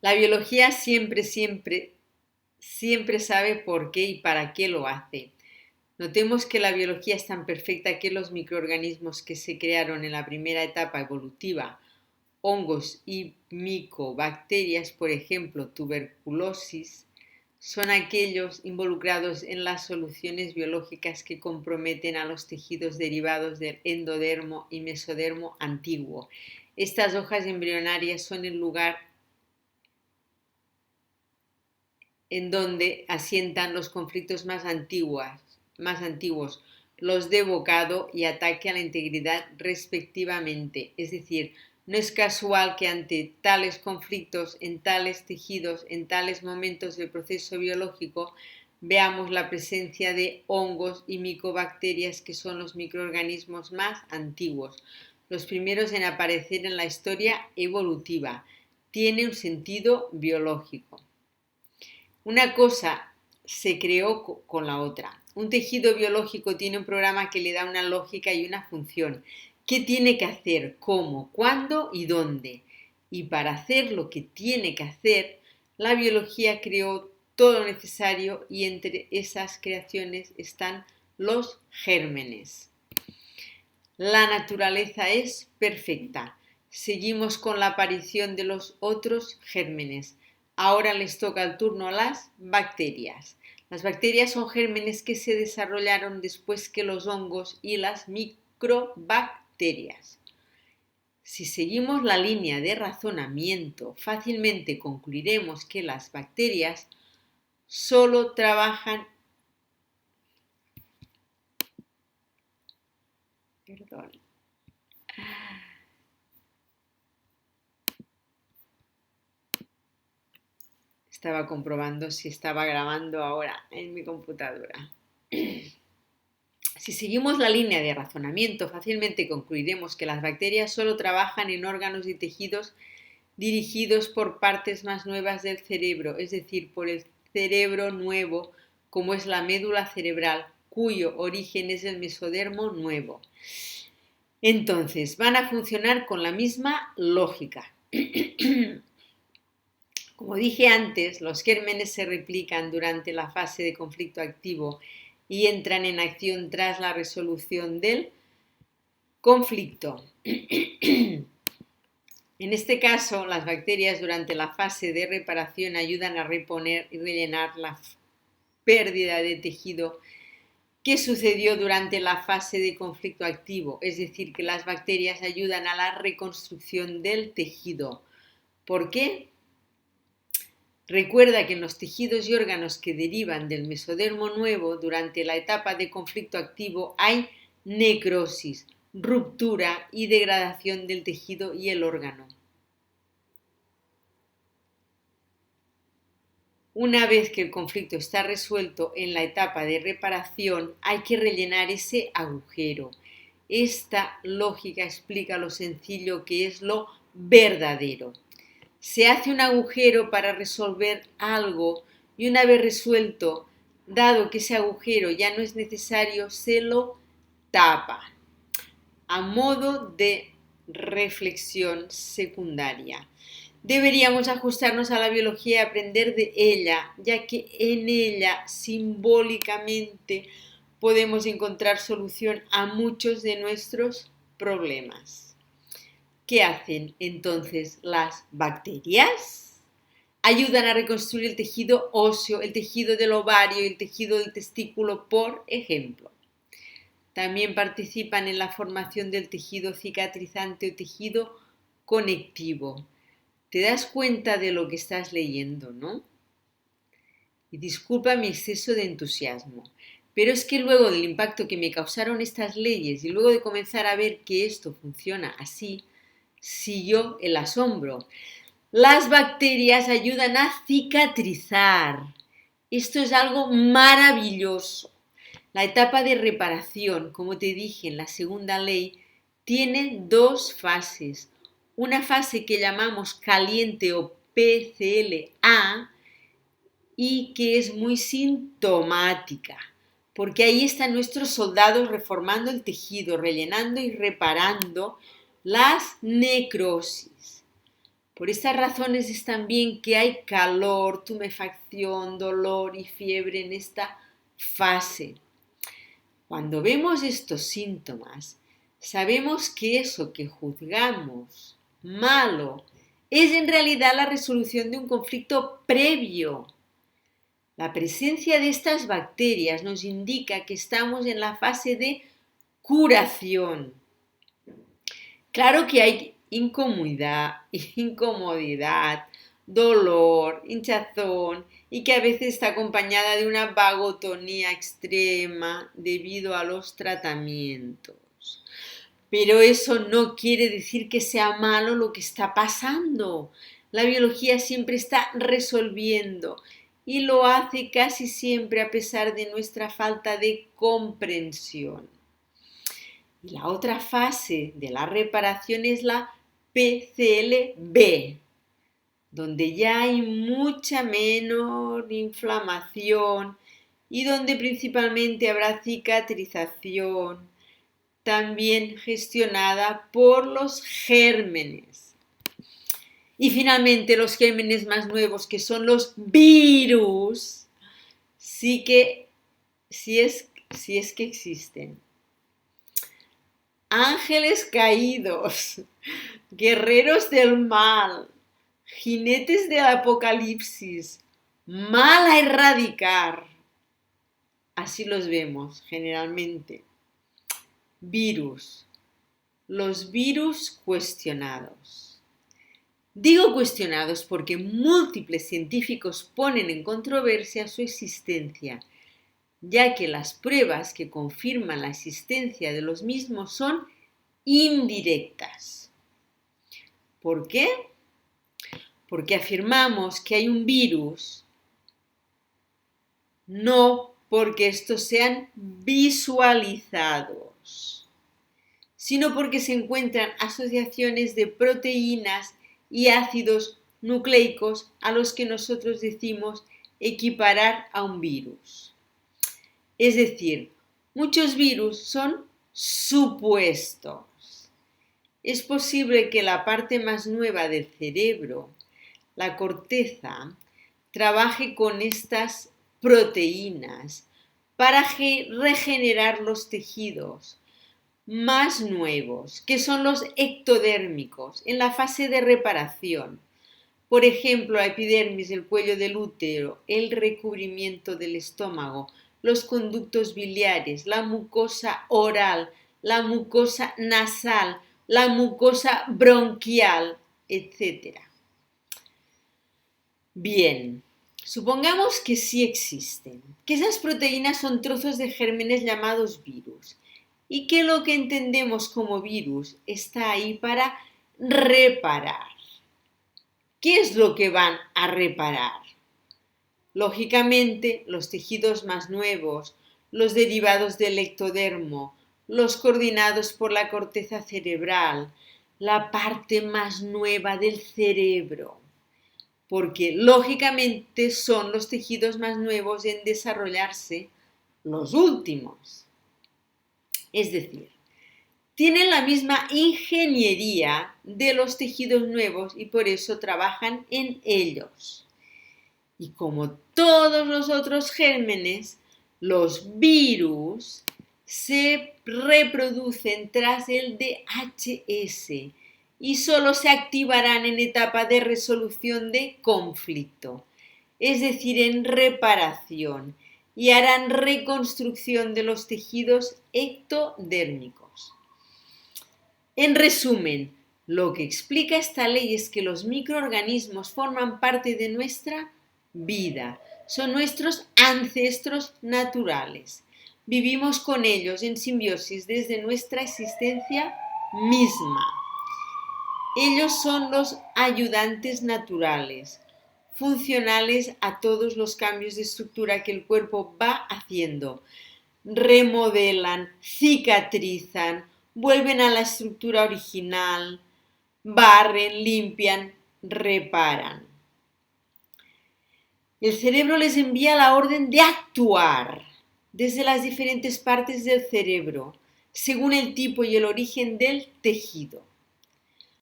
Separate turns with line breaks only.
La biología siempre sabe por qué y para qué lo hace. Notemos que la biología es tan perfecta que los microorganismos que se crearon en la primera etapa evolutiva, hongos y micobacterias, por ejemplo, tuberculosis, son aquellos involucrados en las soluciones biológicas que comprometen a los tejidos derivados del endodermo y mesodermo antiguo. Estas hojas embrionarias son el lugar en donde asientan los conflictos más antiguos, los de bocado y ataque a la integridad respectivamente. Es decir, no es casual que ante tales conflictos, en tales tejidos, en tales momentos del proceso biológico, veamos la presencia de hongos y micobacterias, que son los microorganismos más antiguos, los primeros en aparecer en la historia evolutiva. Tiene un sentido biológico. Una cosa se creó con la otra. Un tejido biológico tiene un programa que le da una lógica y una función. ¿Qué tiene que hacer? ¿Cómo? ¿Cuándo? ¿Y dónde? Y para hacer lo que tiene que hacer, la biología creó todo lo necesario y entre esas creaciones están los gérmenes. La naturaleza es perfecta. Seguimos con la aparición de los otros gérmenes. Ahora les toca el turno a las bacterias. Las bacterias son gérmenes que se desarrollaron después que los hongos y las microbacterias. Si seguimos la línea de razonamiento, fácilmente concluiremos que las bacterias solo trabajan Estaba comprobando si estaba grabando ahora en mi computadora. Si seguimos la línea de razonamiento, fácilmente concluiremos que las bacterias solo trabajan en órganos y tejidos dirigidos por partes más nuevas del cerebro, es decir, por el cerebro nuevo, como es la médula cerebral, cuyo origen es el mesodermo nuevo. Entonces, van a funcionar con la misma lógica. Como dije antes, los gérmenes se replican durante la fase de conflicto activo y entran en acción tras la resolución del conflicto. En este caso, las bacterias durante la fase de reparación ayudan a reponer y rellenar la pérdida de tejido que sucedió durante la fase de conflicto activo, es decir, que las bacterias ayudan a la reconstrucción del tejido. ¿Por qué? Recuerda que en los tejidos y órganos que derivan del mesodermo nuevo durante la etapa de conflicto activo hay necrosis, ruptura y degradación del tejido y el órgano. Una vez que el conflicto está resuelto en la etapa de reparación, hay que rellenar ese agujero. Esta lógica explica lo sencillo que es lo verdadero. Se hace un agujero para resolver algo y una vez resuelto, dado que ese agujero ya no es necesario, se lo tapa. A modo de reflexión secundaria, deberíamos ajustarnos a la biología y aprender de ella, ya que en ella simbólicamente podemos encontrar solución a muchos de nuestros problemas. ¿Qué hacen entonces las bacterias? Ayudan a reconstruir el tejido óseo, el tejido del ovario y el tejido del testículo, por ejemplo. También participan en la formación del tejido cicatrizante o tejido conectivo. Te das cuenta de lo que estás leyendo, ¿no? Y disculpa mi exceso de entusiasmo, pero es que luego del impacto que me causaron estas leyes y luego de comenzar a ver que esto funciona así, siguió el asombro. Las bacterias ayudan a cicatrizar. Esto es algo maravilloso. La etapa de reparación, como te dije en la segunda ley, tiene dos fases. Una fase que llamamos caliente o PCLA y que es muy sintomática, porque ahí están nuestros soldados reformando el tejido, rellenando y reparando las necrosis. Por estas razones es también que hay calor, tumefacción, dolor y fiebre en esta fase. Cuando vemos estos síntomas, sabemos que eso que juzgamos malo es en realidad la resolución de un conflicto previo. La presencia de estas bacterias nos indica que estamos en la fase de curación. Claro que hay incomodidad, dolor, hinchazón y que a veces está acompañada de una vagotonía extrema debido a los tratamientos. Pero eso no quiere decir que sea malo lo que está pasando. La biología siempre está resolviendo y lo hace casi siempre a pesar de nuestra falta de comprensión. Y la otra fase de la reparación es la PCLB, donde ya hay mucha menor inflamación y donde principalmente habrá cicatrización, también gestionada por los gérmenes. Y finalmente los gérmenes más nuevos, que son los virus, sí es que existen. Ángeles caídos, guerreros del mal, jinetes del apocalipsis, mal a erradicar. Así los vemos generalmente. Virus. Los virus cuestionados. Digo cuestionados porque múltiples científicos ponen en controversia su existencia, ya que las pruebas que confirman la existencia de los mismos son indirectas. ¿Por qué? Porque afirmamos que hay un virus, no porque estos sean visualizados, sino porque se encuentran asociaciones de proteínas y ácidos nucleicos a los que nosotros decimos equiparar a un virus. Es decir, muchos virus son supuestos. Es posible que la parte más nueva del cerebro, la corteza, trabaje con estas proteínas para regenerar los tejidos más nuevos, que son los ectodérmicos, en la fase de reparación. Por ejemplo, la epidermis, el cuello del útero, el recubrimiento del estómago, los conductos biliares, la mucosa oral, la mucosa nasal, la mucosa bronquial, etc. Bien, supongamos que sí existen, que esas proteínas son trozos de gérmenes llamados virus y que lo que entendemos como virus está ahí para reparar. ¿Qué es lo que van a reparar? Lógicamente, los tejidos más nuevos, los derivados del ectodermo, los coordinados por la corteza cerebral, la parte más nueva del cerebro, porque lógicamente son los tejidos más nuevos en desarrollarse los últimos. Es decir, tienen la misma ingeniería de los tejidos nuevos y por eso trabajan en ellos. Y como todos los otros gérmenes, los virus se reproducen tras el DHS y solo se activarán en etapa de resolución de conflicto, es decir, en reparación, y harán reconstrucción de los tejidos ectodérmicos. En resumen, lo que explica esta ley es que los microorganismos forman parte de nuestra vida, son nuestros ancestros naturales. Vivimos con ellos en simbiosis desde nuestra existencia misma. Ellos son los ayudantes naturales, funcionales a todos los cambios de estructura que el cuerpo va haciendo. Remodelan, cicatrizan, vuelven a la estructura original, barren, limpian, reparan. El cerebro les envía la orden de actuar desde las diferentes partes del cerebro, según el tipo y el origen del tejido.